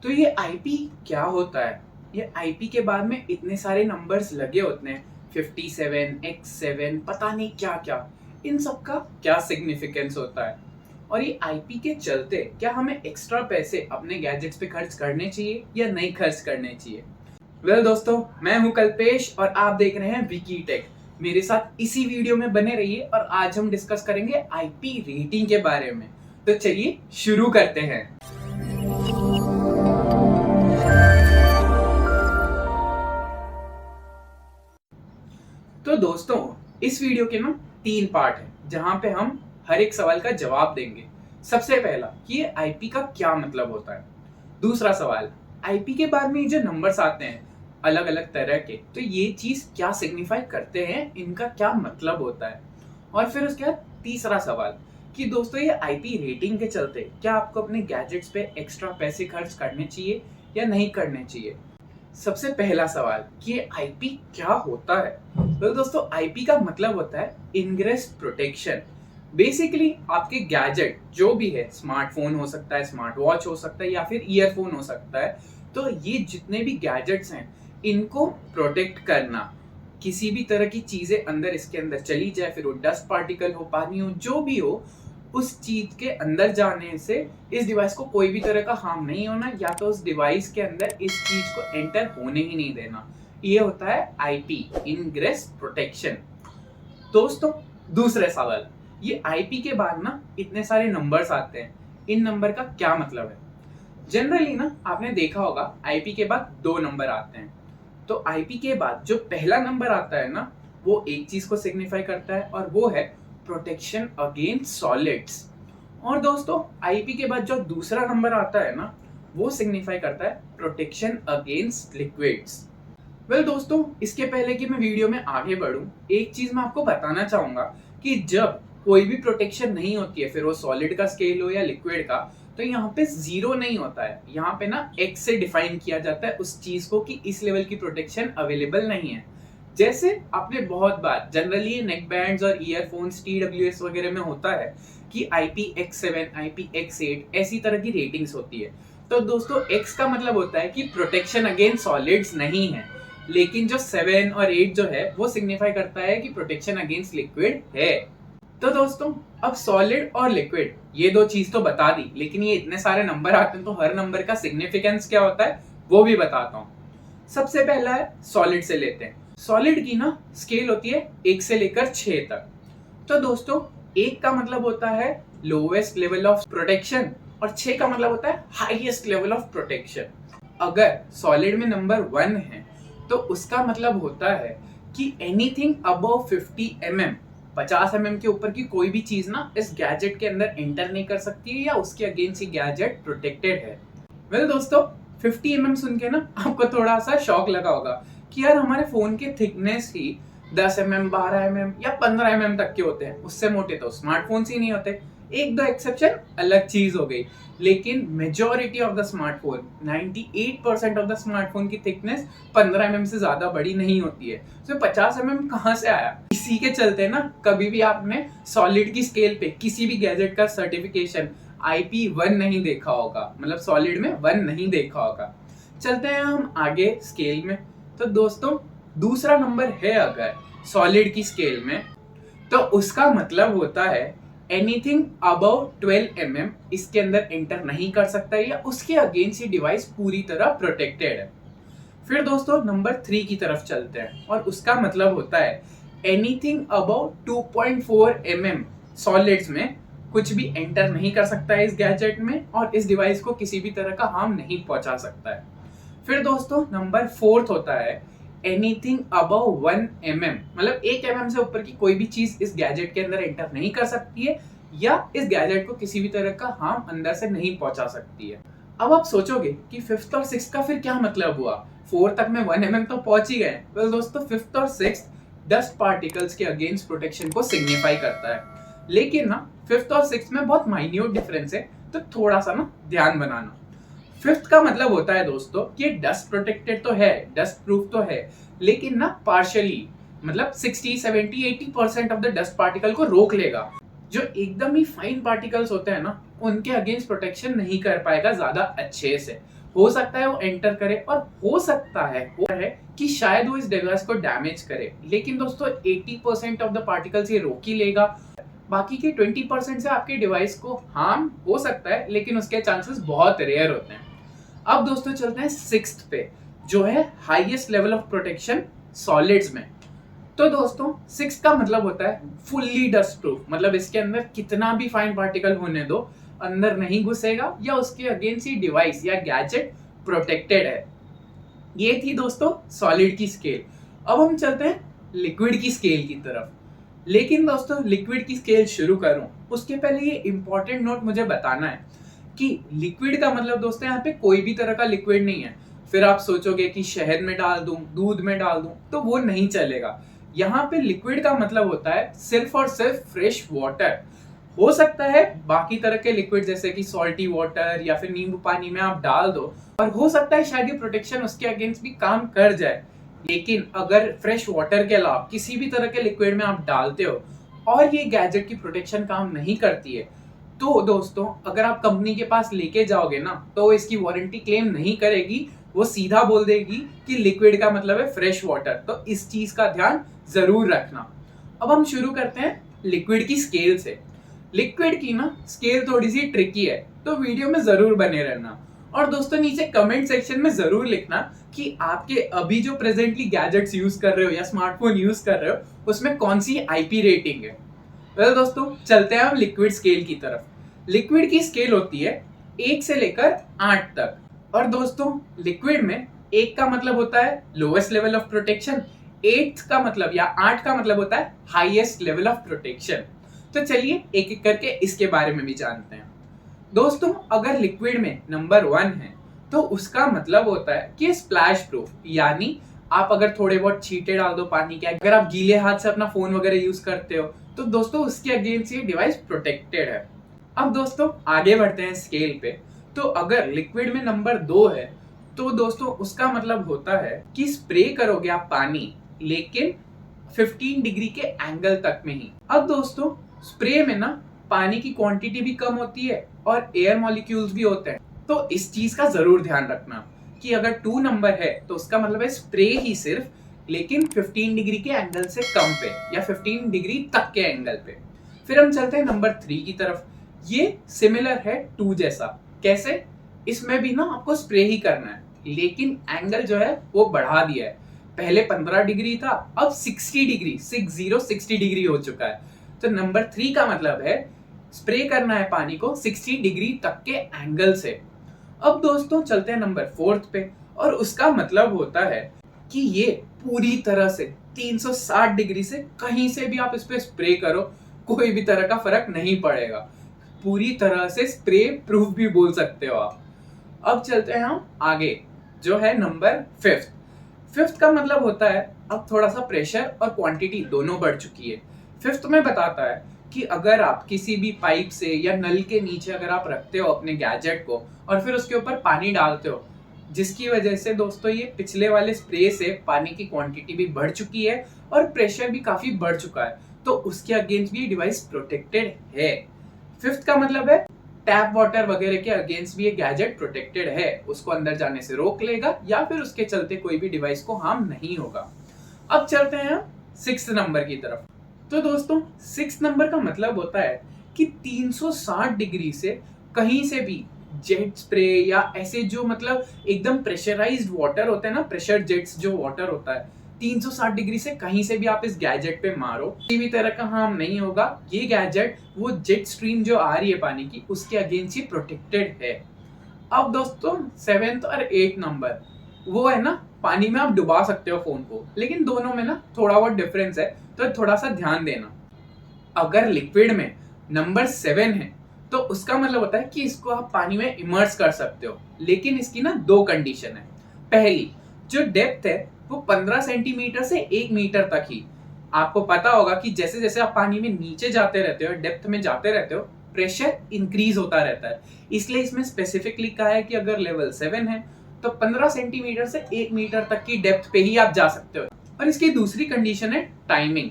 तो ये आईपी क्या होता है? ये आईपी के बाद में इतने सारे नंबर्स लगे होते हैं, 57 X7 पता नहीं क्या क्या। इन सब का क्या सिग्निफिकेंस होता है? और ये आईपी के चलते क्या हमें एक्स्ट्रा पैसे अपने गैजेट्स पे खर्च करने चाहिए या नहीं खर्च करने चाहिए? दोस्तों, मैं हूं कल्पेश और आप देख रहे हैं विकी टेक। मेरे साथ इसी वीडियो में बने रहिए और आज हम डिस्कस करेंगे आईपी रेटिंग के बारे में। तो चलिए शुरू करते हैं। तो दोस्तों, इस वीडियो के ना 3 पार्ट हैं जहां पे हम हर एक सवाल का जवाब देंगे। सबसे पहला कि ये आईपी का क्या मतलब होता है। दूसरा सवाल, आईपी के बाद में ये जो नंबर्स आते हैं अलग अलग तरह के, तो ये चीज क्या सिग्निफाई करते हैं, इनका क्या मतलब होता है। और फिर उसके बाद तीसरा सवाल कि दोस्तों ये आईपी रेटिंग के चलते क्या आपको अपने गैजेट्स पे एक्स्ट्रा पैसे खर्च करने चाहिए या नहीं करने चाहिए। सबसे पहला सवाल कि ये आईपी क्या होता है। तो दोस्तों, आईपी का मतलब होता है इनग्रेस प्रोटेक्शन। बेसिकली आपके गैजेट जो भी है, स्मार्टफोन हो सकता है, स्मार्ट वॉच हो सकता है या फिर ईयरफोन हो सकता है, तो ये जितने भी गैजेट्स हैं इनको प्रोटेक्ट करना। किसी भी तरह की चीजें अंदर इसके अंदर चली जाए, फिर वो डस्ट पार्टिकल हो, पानी हो, जो भी हो, उस चीज के अंदर जाने से इस डिवाइस को कोई भी तरह का हार्म नहीं होना, या तो उस डिवाइस के अंदर इस चीज को एंटर होने ही नहीं देना। ये होता है आईपी, इनग्रेस प्रोटेक्शन। दोस्तों, दूसरे सवाल, ये आईपी के बाद ना इतने सारे नंबर्स आते हैं, इन नंबर का क्या मतलब है। जनरली ना आपने देखा होगा आईपी के बाद 2 नंबर आते हैं। तो आईपी के बाद जो पहला नंबर आता है ना, वो एक चीज को सिग्निफाई करता है और वो है प्रोटेक्शन अगेंस्ट सॉलिड्स। और दोस्तों, आईपी के बाद जो दूसरा नंबर आता है ना, वो सिग्निफाई करता है प्रोटेक्शन अगेंस्ट लिक्विड्स। दोस्तों, इसके पहले कि मैं वीडियो में आगे बढ़ूं, एक चीज मैं आपको बताना चाहूंगा कि जब कोई भी प्रोटेक्शन नहीं होती है, फिर वो सॉलिड का स्केल हो या लिक्विड का, तो यहाँ पे 0 नहीं होता है। यहाँ पे ना X से डिफाइन किया जाता है उस चीज को कि इस लेवल की प्रोटेक्शन अवेलेबल नहीं है। जैसे आपने बहुत बार जनरली नेक बैंड्स और ईयरफोन्स TWS वगैरह में होता है कि IPX7, IPX8 ऐसी तरह की रेटिंग्स होती है। तो दोस्तों, X का मतलब होता है कि प्रोटेक्शन अगेंस्ट सॉलिड्स नहीं है, लेकिन जो 7 और 8 जो है वो सिग्निफाई करता है कि प्रोटेक्शन अगेंस्ट लिक्विड है। तो दोस्तों, अब सॉलिड और लिक्विड ये 2 चीज तो बता दी, लेकिन ये इतने सारे नंबर आते हैं तो हर नंबर का सिग्निफिकेंस क्या होता है वो भी बताता हूँ। सबसे पहला है सॉलिड से लेते हैं। सॉलिड की ना स्केल होती है 1 से लेकर 6 तक। तो दोस्तों, 1 का मतलब होता है लोवेस्ट लेवल ऑफ प्रोटेक्शन और 6 का मतलब होता है हाईएस्ट लेवल ऑफ प्रोटेक्शन। अगर सॉलिड में नंबर 1 है तो उसका मतलब होता है कि एनीथिंग अबव 50 mm, 50 mm के ऊपर की कोई भी चीज ना इस गैजेट के अंदर एंटर नहीं कर सकती है या उसके अगेंस्ट ही गैजेट प्रोटेक्टेड है। दोस्तों, 50 mm सुन के ना आपको थोड़ा सा शॉक लगा होगा कि यार हमारे फोन के थिकनेस ही 10 mm, 12 mm या 15 mm तक के होते हैं, उससे मोटे तो स्मार्टफोन्स ही नहीं होते। 1-2 एक्सेप्शन अलग चीज हो गई, लेकिन majority of the smartphone, 98% of the smartphone की थिकनेस 15 mm से ज्यादा बड़ी नहीं होती है। तो 50 mm कहां से आया? इसी के चलते ना कभी भी आपने सॉलिड की स्केल पे किसी भी गैजेट का सर्टिफिकेशन IP1 नहीं देखा होगा, मतलब सॉलिड में 1 नहीं देखा होगा। चलते हैं हम आगे स्केल में। तो दोस्तों, दूसरा नंबर है अगर सॉलिड की स्केल में, तो उसका मतलब होता है एनीथिंग अबव 12 mm इसके अंदर एंटर नहीं कर सकता है या उसके अगेंस्ट ये डिवाइस पूरी तरह प्रोटेक्टेड है। फिर दोस्तों, नंबर 3 की तरफ चलते हैं और उसका मतलब होता है एनीथिंग अबव 2.4 mm सॉलिड्स में कुछ भी एंटर नहीं कर सकता है इस गैजेट में और इस डिवाइस को किसी भी तरह का हार्म नहीं पहुंचा सकता है। फिर दोस्तों, नंबर 4 होता है एनीथिंग अबव 1 mm, मतलब 1 mm से ऊपर की कोई भी चीज इस गैजेट के अंदर एंटर नहीं कर सकती है या इस गैजेट को किसी भी तरह का हार्म अंदर से नहीं पहुंचा सकती है। अब आप सोचोगे कि 5th और 6th का फिर क्या मतलब हुआ, 4 तक में 1 mm तो पहुंच ही गए। दोस्तों, 5th और 6th डस्ट पार्टिकल्स के अगेंस्ट प्रोटेक्शन को सिग्निफाई करता है, लेकिन ना 5th और 6th में बहुत माइन्यूट डिफरेंस है, तो थोड़ा सा ना ध्यान बनाना। 5th का मतलब होता है दोस्तों कि डस्ट प्रोटेक्टेड तो है, डस्ट प्रूफ तो है, लेकिन ना पार्शियली, मतलब 60, 70, 80% ऑफ द डस्ट पार्टिकल को रोक लेगा। जो एकदम ही फाइन पार्टिकल्स होते हैं ना, उनके अगेंस्ट प्रोटेक्शन नहीं कर पाएगा ज्यादा अच्छे से। हो सकता है वो एंटर करे और हो सकता है कि शायद वो इस डिवाइस को डैमेज करे, लेकिन दोस्तों 80% ऑफ द पार्टिकल्स ये रोक ही लेगा। बाकी के 20% से आपके डिवाइस को हार्म हो सकता है, लेकिन उसके चांसेस बहुत रेयर होते हैं। अब दोस्तों चलते हैं सिक्स्थ पे, जो है highest level of protection solids में। तो दोस्तों सिक्स का मतलब होता है फुल्ली डस्ट प्रूफ, मतलब इसके अंदर कितना भी फाइन पार्टिकल होने दो, अंदर नहीं घुसेगा या उसके अगेंस्ट ही डिवाइस या गैजेट प्रोटेक्टेड है। ये थी दोस्तों सॉलिड की स्केल। अब हम चलते हैं लिक्विड की स्केल की तरफ। लेकिन दोस्तों लिक्विड की स्केल शुरू करूं उसके पहले ये इंपॉर्टेंट नोट मुझे बताना है कि लिक्विड का मतलब दोस्तों यहाँ पे कोई भी तरह का लिक्विड नहीं है। फिर आप सोचोगे कि शहद में डाल दूं, दूध में डाल दूं, तो वो नहीं चलेगा। यहाँ पे लिक्विड का मतलब होता है सिर्फ और सिर्फ फ्रेश वाटर। हो सकता है बाकी तरह के लिक्विड जैसे कि सॉल्टी वाटर या फिर नींबू पानी में आप डाल दो, और हो सकता है शायद ये प्रोटेक्शन उसके अगेंस्ट भी काम कर जाए। लेकिन अगर फ्रेश वाटर के अलावा किसी भी तरह के लिक्विड में आप डालते हो और ये गैजेट की प्रोटेक्शन काम नहीं करती है, तो दोस्तों अगर आप कंपनी के पास लेके जाओगे ना, तो वो इसकी वारंटी क्लेम नहीं करेगी। वो सीधा बोल देगी कि लिक्विड का मतलब है फ्रेश वाटर। तो इस चीज का ध्यान जरूर रखना। अब हम शुरू करते हैं लिक्विड की स्केल से। लिक्विड की ना स्केल थोड़ी सी ट्रिकी है, तो वीडियो में जरूर बने रहना। और दोस्तों नीचे कमेंट सेक्शन में जरूर लिखना कि आपके अभी जो प्रेजेंटली गैजेट्स यूज कर रहे हो या स्मार्टफोन यूज कर रहे हो उसमें कौन सी आईपी रेटिंग है। वेल दोस्तों चलते हैं हम लिक्विड स्केल की तरफ। लिक्विड की स्केल होती है 1 से लेकर 8 तक। और दोस्तों लिक्विड में 1 का मतलब होता है लोएस्ट लेवल ऑफ प्रोटेक्शन, 8 का मतलब या 8 का मतलब होता है हाईएस्ट लेवल ऑफ प्रोटेक्शन। तो चलिए एक एक करके इसके बारे में भी जानते हैं। दोस्तों अगर लिक्विड में नंबर 1 है तो उसका मतलब होता है कि स्प्लैश प्रूफ, यानी आप अगर थोड़े बहुत छींटे डाल दो पानी के, अगर आप गीले हाथ से अपना फोन वगैरह यूज करते हो, तो दोस्तों उसके अगेंस्ट ये डिवाइस प्रोटेक्टेड है। अब दोस्तों आगे बढ़ते हैं स्केल पे। तो अगर लिक्विड में नंबर 2 है तो दोस्तों उसका मतलब होता है कि स्प्रे करोगे आप पानी, लेकिन 15 डिग्री के एंगल तक में ही। अब दोस्तों स्प्रे में ना पानी की क्वांटिटी भी कम होती है और एयर मॉलिक्यूल्स भी होते हैं। तो इस चीज का जरूर ध्यान रखना कि अगर 2 नंबर है तो उसका मतलब है स्प्रे ही सिर्फ, लेकिन 15 डिग्री के एंगल से कम पे या 15 डिग्री तक के एंगल पे। फिर हम चलते हैं नंबर 3 की तरफ। ये सिमिलर है 2 जैसा। कैसे? इसमें भी ना आपको स्प्रे ही करना है, लेकिन एंगल जो है वो बढ़ा दिया है। पहले 15 डिग्री था, अब 60 डिग्री 60 डिग्री हो चुका है। तो नंबर 3 का मतलब है स्प्रे करना है पानी को 60 डिग्री तक के एंगल से। अब दोस्तों चलते हैं नंबर 4 पे, और उसका मतलब होता है कि ये पूरी तरह से 360 डिग्री से कहीं से भी आप इस पे स्प्रे करो, कोई भी तरह का फर्क नहीं पड़ेगा। पूरी तरह से स्प्रे प्रूफ भी बोल सकते हो आप। अब चलते हैं हम आगे, जो है नंबर 5th का मतलब होता है अब थोड़ा सा प्रेशर और क्वांटिटी दोनों बढ़ चुकी है। 5th में बताता है कि अगर आप किसी भी पाइप से या नल के नीचे अगर आप रखते हो अपने गैजेट को और फिर उसके ऊपर पानी डालते हो, जिसकी वजह से दोस्तों ये पिछले वाले स्प्रे से पानी की क्वांटिटी भी बढ़ चुकी है और प्रेशर भी काफी बढ़ चुका है, तो उसके अगेंस्ट भी डिवाइस प्रोटेक्टेड है। 5th का मतलब है टैप वाटर वगैरह के अगेंस्ट भी ये गैजेट प्रोटेक्टेड है, उसको अंदर जाने से रोक लेगा या फिर उसके चलते कोई भी डिवाइस को हार्म नहीं होगा। अब चलते हैं 6th नंबर की तरफ। तो दोस्तों 6 नंबर का मतलब होता है कि 360 डिग्री से कहीं से भी जेट स्प्रे या ऐसे जो मतलब एकदम प्रेशराइज्ड वाटर होता है ना, प्रेशर जेट्स जो वाटर होता है, 360 डिग्री से कहीं से भी आप इस गैजेट पे मारो, किसी भी तरह का हार्म नहीं होगा। ये गैजेट वो जेट स्ट्रीम जो आ रही है पानी की, उसके अगेंस्ट ही प्रोटेक्टेड है। अब दोस्तों 7th और 8th नंबर, वो है ना पानी में आप डुबा सकते हो फोन को, लेकिन दोनों में ना थोड़ा बहुत डिफरेंस है, तो थोड़ा सा ध्यान देना। अगर लिक्विड में नंबर 7 है तो उसका मतलब होता है कि इसको आप पानी में इमर्स कर सकते हो, लेकिन इसकी ना 2 कंडीशन है। पहली, जो डेप्थ है वो 15 सेंटीमीटर से 1 मीटर तक ही। आपको पता होगा कि जैसे जैसे आप पानी में नीचे जाते रहते हो, डेप्थ में जाते रहते हो, प्रेशर इंक्रीज होता रहता है। इसलिए इसमें स्पेसिफिकली कहा है कि अगर लेवल 7 है तो 15 सेंटीमीटर से 1 मीटर तक की डेप्थ पे ही आप जा सकते हो। और इसकी दूसरी कंडीशन है टाइमिंग।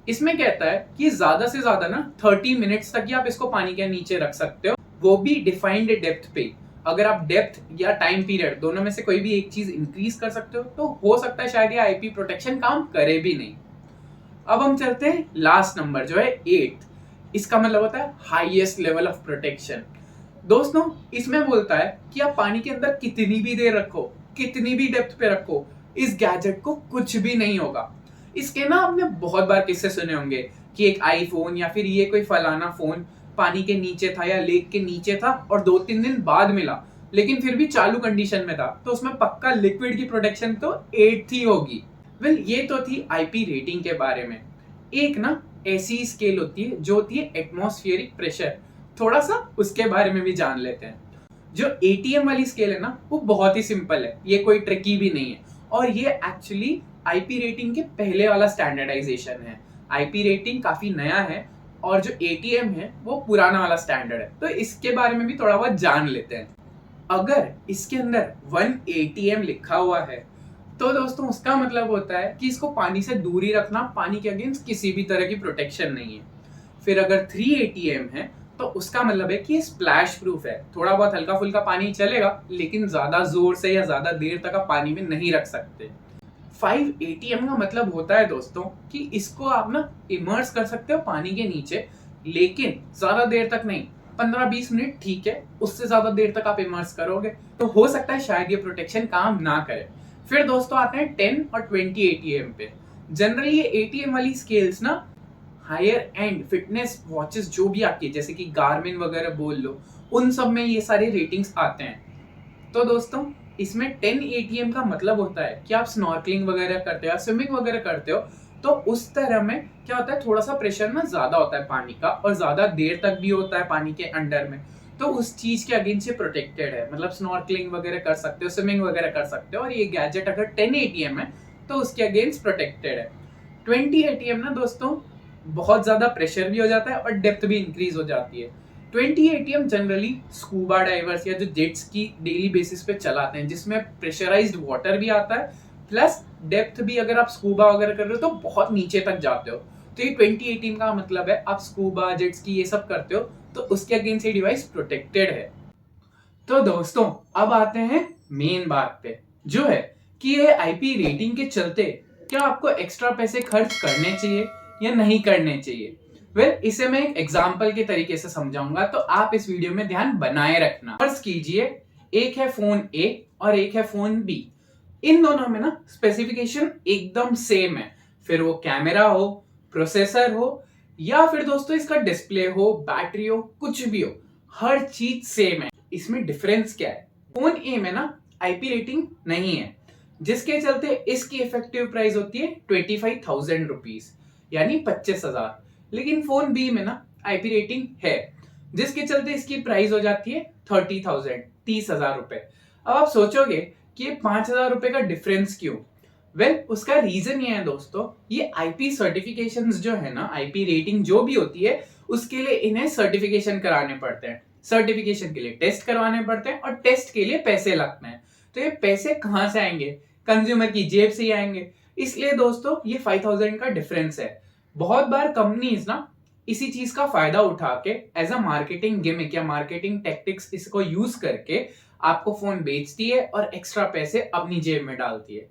इसमें कहता है कि ज्यादा से ज्यादा ना 30 मिनट्स तक ही आप इसको पानी के नीचे रख सकते हो, वो भी डिफाइंड डेप्थ पे। अगर आप डेप्थ या टाइम पीरियड दोनों में से कोई भी एक चीज इंक्रीज कर सकते हो तो हो सकता है शायद ये आईपी प्रोटेक्शन काम करे भी नहीं। अब हम चलते हैं लास्ट नंबर जो है 8। इसका मतलब होता है हाईएस्ट लेवल ऑफ प्रोटेक्शन। दोस्तों इसमें बोलता है कि आप पानी के अंदर कितनी भी देर रखो, कितनी भी डेप्थ पे रखो, इस गैजेट को कुछ भी नहीं होगा। इसके ना आपने बहुत बार किस्से सुने होंगे कि एक आईफोन या फिर ये कोई फलाना फोन पानी के नीचे था या लेक के नीचे था और 2-3 दिन बाद मिला, लेकिन फिर भी चालू कंडीशन में था, तो उसमें पक्का लिक्विड की प्रोटेक्शन तो 8 ही होगी। वेल ये तो थी आईपी रेटिंग के बारे में। एक ना ऐसी स्केल होती है जो होती है एटमॉस्फेरिक प्रेशर, थोड़ा सा उसके बारे में भी जान लेते हैं। जो एटीएम वाली स्केल है ना वो बहुत ही सिंपल है, ये कोई ट्रिकी भी नहीं है और ये एक्चुअली आईपी रेटिंग के पहले वाला स्टैंडर्डाइजेशन है। आईपी रेटिंग काफी नया है और जो एटीएम है वो पुराना वाला स्टैंडर्ड है, तो इसके बारे में भी थोड़ा बहुत जान लेते हैं। अगर इसके अंदर 1 एटीएम लिखा हुआ है तो दोस्तों उसका मतलब होता है कि इसको पानी से दूर ही रखना, पानी के अगेंस्ट किसी भी तरह की प्रोटेक्शन नहीं है। फिर अगर 3 एटीएम है तो उसका मतलब है कि ये स्प्लैश प्रूफ है, थोड़ा बहुत हल्का फुल्का पानी चलेगा लेकिन ज्यादा जोर से या ज्यादा देर तक आप पानी में नहीं रख सकते। 5 एटीएम का मतलब होता है दोस्तों कि इसको आप ना इमर्स कर सकते हो पानी के नीचे, लेकिन ज्यादा देर तक नहीं, 15-20 मिनट ठीक है, उससे ज्यादा देर तक आप इमर्स करोगे तो हो सकता है शायद ये प्रोटेक्शन काम ना करे। फिर दोस्तों आते हैं 10 और 20 एटीएम पे। जनरली ये एटीएम वाली स्केल्स ना हायर एंड फिटनेस वॉचेस जो भी आती है जैसे कि गार्मिन वगैरह बोल लो, उन सब में ये सारे रेटिंग्स आते हैं। तो दोस्तों इसमें 10 एटीएम का मतलब होता है कि आप स्नॉर्कलिंग वगैरह करते हो, स्विमिंग वगैरह करते हो, तो उस तरह में क्या होता है थोड़ा सा प्रेशर ना ज्यादा होता है पानी का और ज्यादा देर तक भी होता है पानी के अंडर में, तो उस चीज के अगेंस्ट ये प्रोटेक्टेड है। मतलब स्नॉर्कलिंग वगैरह कर सकते हो, स्विमिंग वगैरह कर सकते हो, और ये गैजेट अगर 10 एटीएम है तो उसके अगेंस्ट प्रोटेक्टेड है। 20 एटीएम ना दोस्तों बहुत ज्यादा प्रेशर भी हो जाता है और डेप्थ भी इंक्रीज हो जाती है। 20 एटीएम जनरली स्कूबा डाइवर्स या जो जेट्स की डेली बेसिस पे चलाते हैं, जिसमें प्रेशराइज्ड वाटर भी आता है प्लस डेप्थ भी, अगर आप स्कूबा वगैरह कर रहे हो तो बहुत नीचे तक जाते हो, तो ये 20 एटीएम का मतलब है आप स्कूबा जेट्स की ये सब करते हो तो उसके अगेंस्ट ये डिवाइस प्रोटेक्टेड है। तो दोस्तों अब आते हैं मेन बात पे, जो है कि ये आईपी रेटिंग के चलते क्या आपको एक्स्ट्रा पैसे खर्च करने चाहिए या नहीं करने चाहिए। इसे मैं एक एग्जांपल के तरीके से समझाऊंगा, तो आप इस वीडियो में ध्यान बनाए रखना। फर्ज कीजिए एक है फोन ए और एक है फोन बी, इन दोनों में ना स्पेसिफिकेशन एकदम सेम है, फिर वो कैमरा हो, प्रोसेसर हो या फिर दोस्तों इसका डिस्प्ले हो, बैटरी हो, कुछ भी हो, हर चीज सेम है। इसमें डिफरेंस क्या है, फोन ए में ना आईपी रेटिंग नहीं है, जिसके चलते इसकी इफेक्टिव प्राइस होती है 25,000 रुपीज यानी 25,000, लेकिन फोन बी में ना आईपी रेटिंग है, जिसके चलते इसकी प्राइस हो जाती है 30,000 30,000 रुपए। अब आप सोचोगे कि ये 5,000 रुपए का डिफरेंस क्यों। उसका रीजन ये है दोस्तों, ये आईपी सर्टिफिकेशंस जो है ना, आईपी रेटिंग जो भी होती है उसके लिए इन्हें सर्टिफिकेशन कराने पड़ते हैं, सर्टिफिकेशन के लिए टेस्ट करवाने पड़ते हैं और टेस्ट के लिए पैसे लगते हैं। तो ये पैसे कहां से आएंगे, कंज्यूमर की जेब से ही आएंगे। इसलिए दोस्तों ये 5,000 का डिफरेंस है। बहुत बार कंपनीज ना इसी चीज का फायदा उठा के एज अ मार्केटिंग गिमिक या मार्केटिंग टेक्टिक्स इसको यूज करके आपको फोन बेचती है और एक्स्ट्रा पैसे अपनी जेब में डालती है।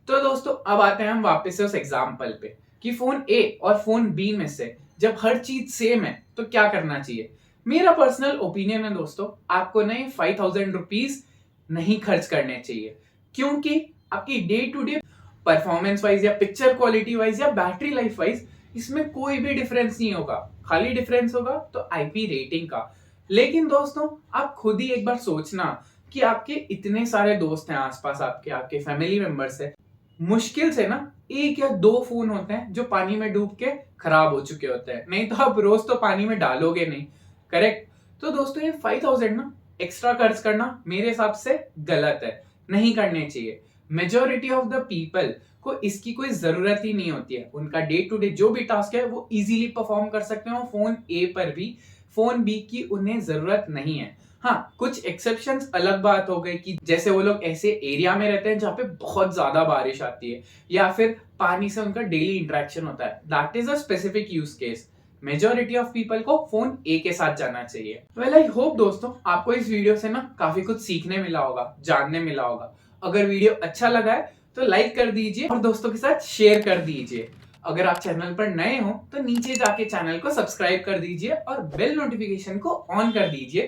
तो दोस्तों अब आते हैं हम वापस से उस एग्जांपल पे कि फोन ए और फोन बी में से जब हर चीज सेम है तो क्या करना चाहिए। मेरा पर्सनल ओपिनियन है दोस्तों, आपको नहीं 5,000 रुपीज नहीं खर्च करने चाहिए, क्योंकि आपकी day to day performance wise या पिक्चर क्वालिटी वाइज या बैटरी लाइफ वाइज इसमें कोई भी डिफरेंस नहीं होगा, खाली डिफरेंस होगा तो आईपी रेटिंग का। लेकिन दोस्तों आप खुद ही एक बार सोचना कि आपके इतने सारे दोस्त हैं आसपास, आपके फैमिली मेंबर्स है, मुश्किल से ना 1 या 2 फोन होते हैं जो पानी में डूब के खराब हो चुके होते हैं, नहीं तो आप रोज तो पानी में डालोगे नहीं, करेक्ट। तो दोस्तों ये 5,000 ना एक्स्ट्रा खर्च करना मेरे हिसाब से गलत है, नहीं करने चाहिए। मेजोरिटी ऑफ द पीपल को इसकी कोई जरूरत ही नहीं होती है, उनका डे टू डे जो भी टास्क है वो इजीली परफॉर्म कर सकते हैं फोन ए पर भी, फोन बी की उन्हें जरूरत नहीं है। हाँ कुछ एक्सेप्शंस अलग बात हो गई कि जैसे वो लोग ऐसे एरिया में रहते हैं जहाँ पे बहुत ज्यादा बारिश आती है या फिर पानी से उनका डेली इंटरेक्शन होता है, that is a specific use case. Majority of people को फोन ए के साथ जाना चाहिए। वेल आई होप दोस्तों आपको इस वीडियो से ना काफी कुछ सीखने मिला होगा, जानने मिला होगा। अगर वीडियो अच्छा लगा है तो लाइक कर दीजिए और दोस्तों के साथ शेयर कर दीजिए। अगर आप चैनल पर नए हो तो नीचे जाके चैनल को सब्सक्राइब कर दीजिए और बेल नोटिफिकेशन को ऑन कर दीजिए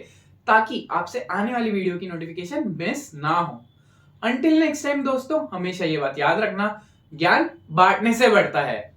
ताकि आपसे आने वाली वीडियो की नोटिफिकेशन मिस ना हो। अंटिल नेक्स्ट टाइम दोस्तों, हमेशा ये बात याद रखना, ज्ञान बांटने से बढ़ता है।